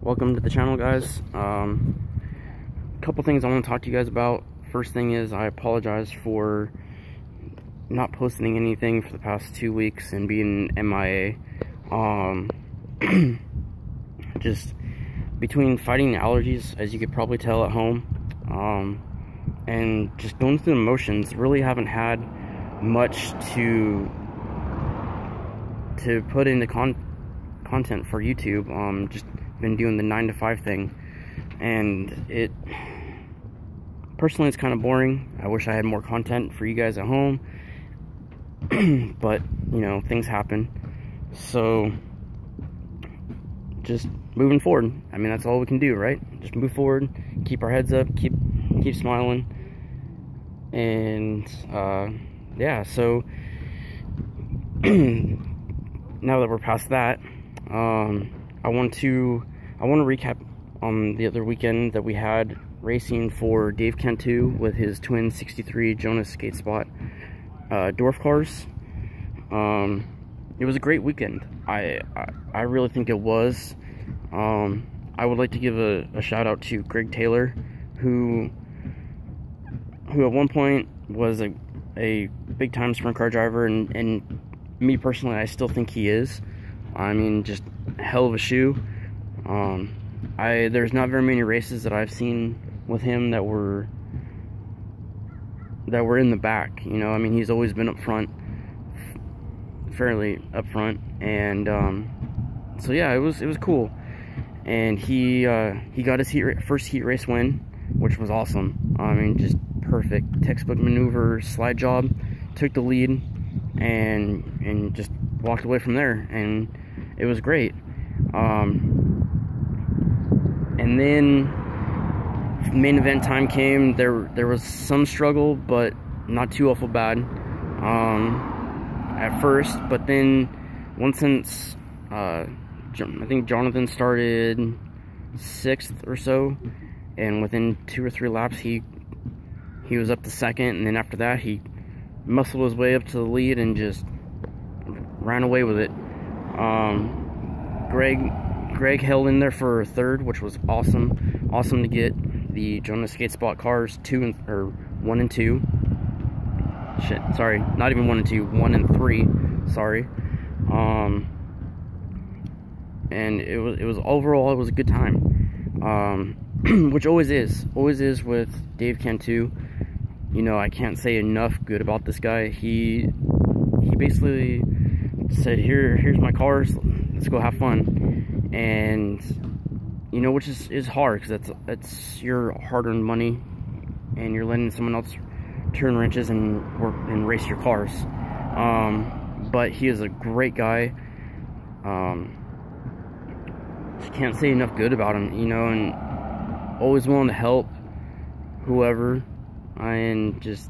Welcome to the channel, guys. A couple things I want to talk to you guys about. First thing is, I apologize for not posting anything for the past 2 weeks and being MIA. Just between fighting allergies, as you could probably tell at home, and just going through the motions, really haven't had much to put into content for YouTube. Just been doing the 9 to 5 thing, and personally it's kind of boring. I wish I had more content for you guys at home, but you know, things happen. So just moving forward, I mean, that's all we can do, right? Just move forward, keep our heads up, keep smiling, and yeah. So now that we're past that, I want to recap on the other weekend that we had racing for Dave Cantu with his twin 63 Jonas Skate Spot dwarf cars. It was a great weekend. I really think it was. I would like to give a shout out to Greg Taylor, who at one point was a big time sprint car driver, and me personally, I still think he is. I mean, just a hell of a shoe. There's not very many races that I've seen with him that were in the back. You know, I mean, he's always been up front, fairly up front, and so yeah, it was cool. And he got his first heat race win, which was awesome. I mean, just perfect textbook maneuver, slide job, took the lead, and just walked away from there, and it was great. And then main event time came. There was some struggle, but not too awful bad at first. But then since I think Jonathan started 6th or so, and within 2 or 3 laps he was up to 2nd, and then after that he muscled his way up to the lead and just ran away with it. Greg held in there for 3rd, which was awesome. Awesome to get the Jonas Skate Spot cars 1 and 2. Shit, sorry, not even 1 and 2, 1 and 3. Sorry. And it was overall, it was a good time. Which always is with Dave Cantu. You know, I can't say enough good about this guy. He basically said, here's my cars, let's go have fun. And you know, which is hard, because that's your hard-earned money, and you're letting someone else turn wrenches and work and race your cars. But he is a great guy. Just can't say enough good about him, you know, and always willing to help whoever. And just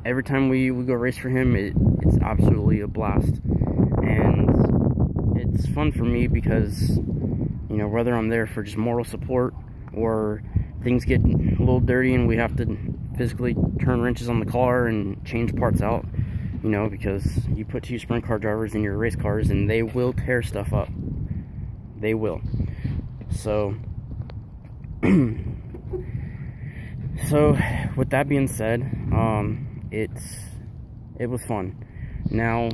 every time we go race for him, it's absolutely a blast. And it's fun for me because, you know, whether I'm there for just moral support or things get a little dirty and we have to physically turn wrenches on the car and change parts out, you know, because you put 2 sprint car drivers in your race cars and they will tear stuff up. They will. So so with that being said, it was fun. Now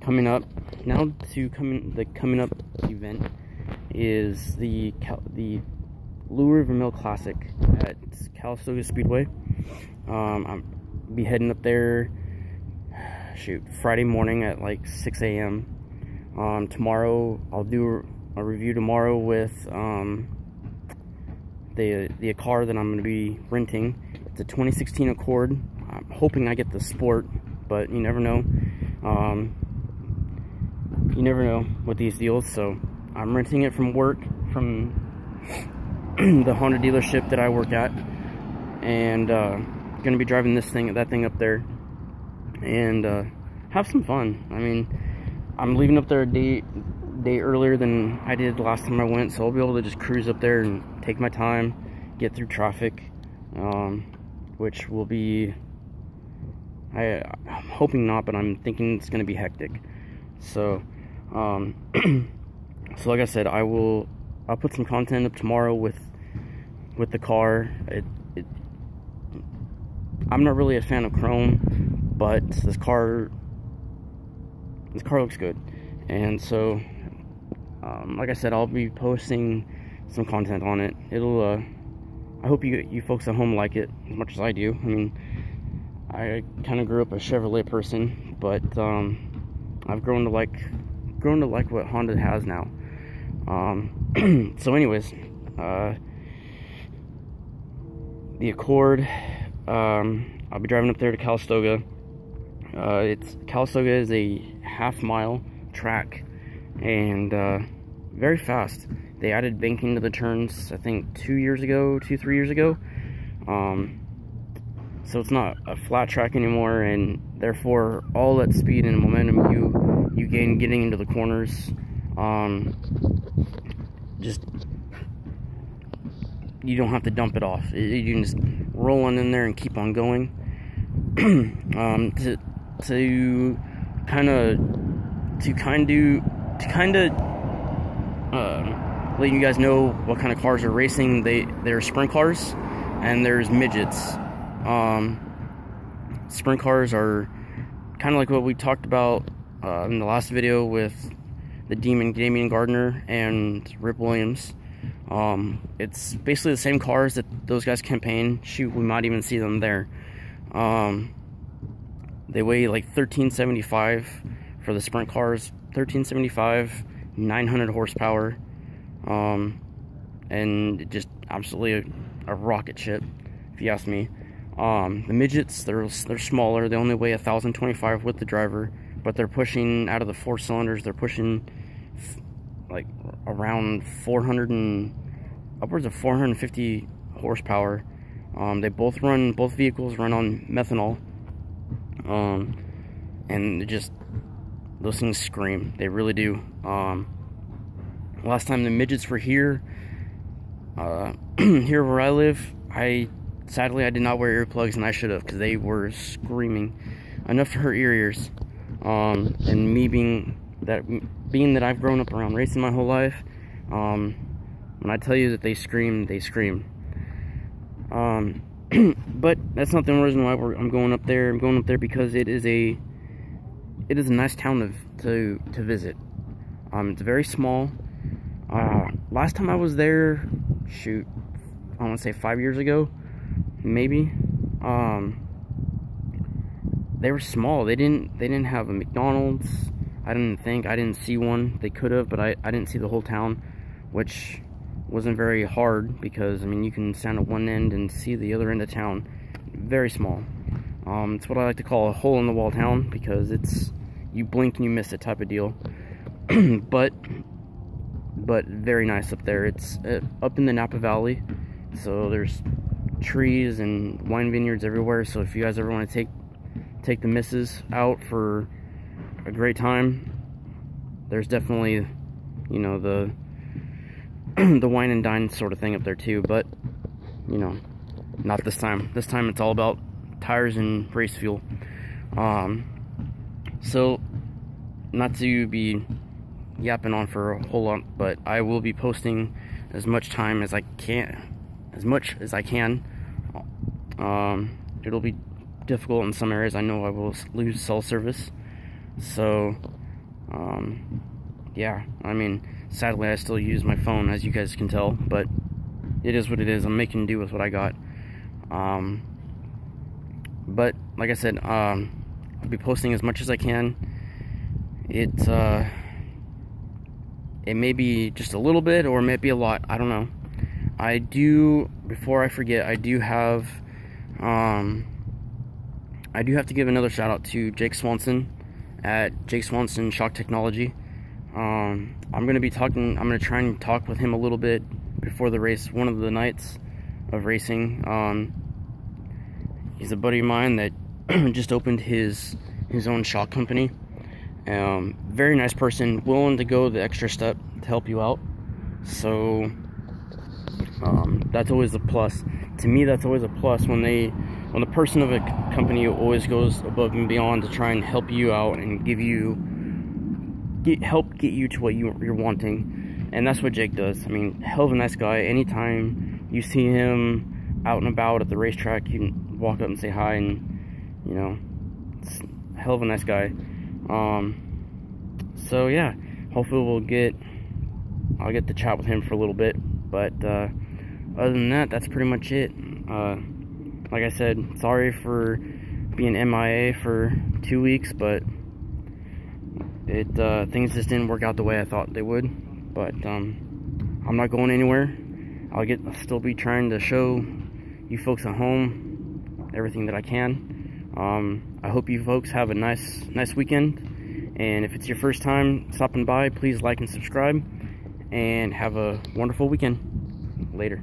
coming up event is the Louisville Vermille Classic at Calistoga Speedway. I'll be heading up there, Friday morning at like 6 a.m. Tomorrow I'll do a review tomorrow with the car that I'm going to be renting. It's a 2016 Accord. I'm hoping I get the Sport, but you never know. You never know with these deals. So I'm renting it from work, from the Honda dealership that I work at, and gonna be driving that thing up there, and have some fun. I mean, I'm leaving up there a day earlier than I did the last time I went, so I'll be able to just cruise up there and take my time, get through traffic, which will be, I'm hoping not, but I'm thinking it's gonna be hectic. So so like I said, I will I'll put some content up tomorrow with the car. I'm not really a fan of chrome, but this car looks good, and so like I said, I'll be posting some content on it. I hope you folks at home like it as much as I do. I mean, I kind of grew up a Chevrolet person, but I've grown to like what Honda has now. So anyways, the Accord, I'll be driving up there to Calistoga. Calistoga is a half-mile track, and very fast. They added banking to the turns, I think 3 years ago. So it's not a flat track anymore, and therefore all that speed and momentum you gain getting into the corners, just, you don't have to dump it off. You can just roll on in there and keep on going. To kind of let you guys know what kind of cars are racing. There are sprint cars and there's midgets. Sprint cars are kind of like what we talked about in the last video with the Demon Damian Gardner and Rip Williams. It's basically the same cars that those guys campaign. Shoot, we might even see them there. They weigh like 1375 for the sprint cars. 1375, 900 horsepower, and just absolutely a rocket ship, if you ask me. The midgets, they're smaller. They only weigh 1,025 with the driver, but they're pushing, out of the 4 cylinders, they're pushing like around 400 and upwards of 450 horsepower. Both vehicles run on methanol, and those things scream. They really do. Last time the midgets were here, here where I live, sadly I did not wear earplugs, and I should have, because they were screaming enough to hurt your ears. And me being that I've grown up around racing my whole life, when I tell you that they scream, they scream. But that's not the reason why I'm going up there. I'm going up there because it is a nice town to visit. It's very small. Last time I was there, shoot, I want to say 5 years ago, maybe. They were small. They didn't have a McDonald's. I didn't see one. They could have, but I didn't see the whole town, which wasn't very hard, because I mean, you can stand at one end and see the other end of town. Very small. It's what I like to call a hole in the wall town, because you blink and you miss it type of deal. but very nice up there. It's up in the Napa Valley, so there's trees and wine vineyards everywhere. So if you guys ever want to take the missus out for a great time, there's definitely, you know, the wine and dine sort of thing up there too. But you know, not this time. This time it's all about tires and race fuel. So not to be yapping on for a whole lot, but I will be posting as much time as I can, it'll be difficult in some areas. I know I will lose cell service, so yeah, I mean, sadly I still use my phone, as you guys can tell, but it is what it is. I'm making do with what I got. But like I said, I'll be posting as much as I can. It may be just a little bit, or it may be a lot, I don't know. Before I forget, I do have to give another shout out to Jake Swanson at Jake Swanson Shock Technology. I'm going to try and talk with him a little bit before the race, one of the nights of racing. He's a buddy of mine that just opened his own shock company. Very nice person, willing to go the extra step to help you out. So that's always a plus. To me, that's always a plus when the person of a company always goes above and beyond to try and help you out and help get you to what you're wanting. And that's what Jake does. I mean, hell of a nice guy. Anytime you see him out and about at the racetrack, you can walk up and say hi, and, you know, it's a hell of a nice guy. So yeah, hopefully I'll get to chat with him for a little bit. But other than that, that's pretty much it. Like I said, sorry for being MIA for 2 weeks, but things just didn't work out the way I thought they would. But I'm not going anywhere. I'll still be trying to show you folks at home everything that I can. I hope you folks have a nice weekend. And if it's your first time stopping by, please like and subscribe. And have a wonderful weekend. Later.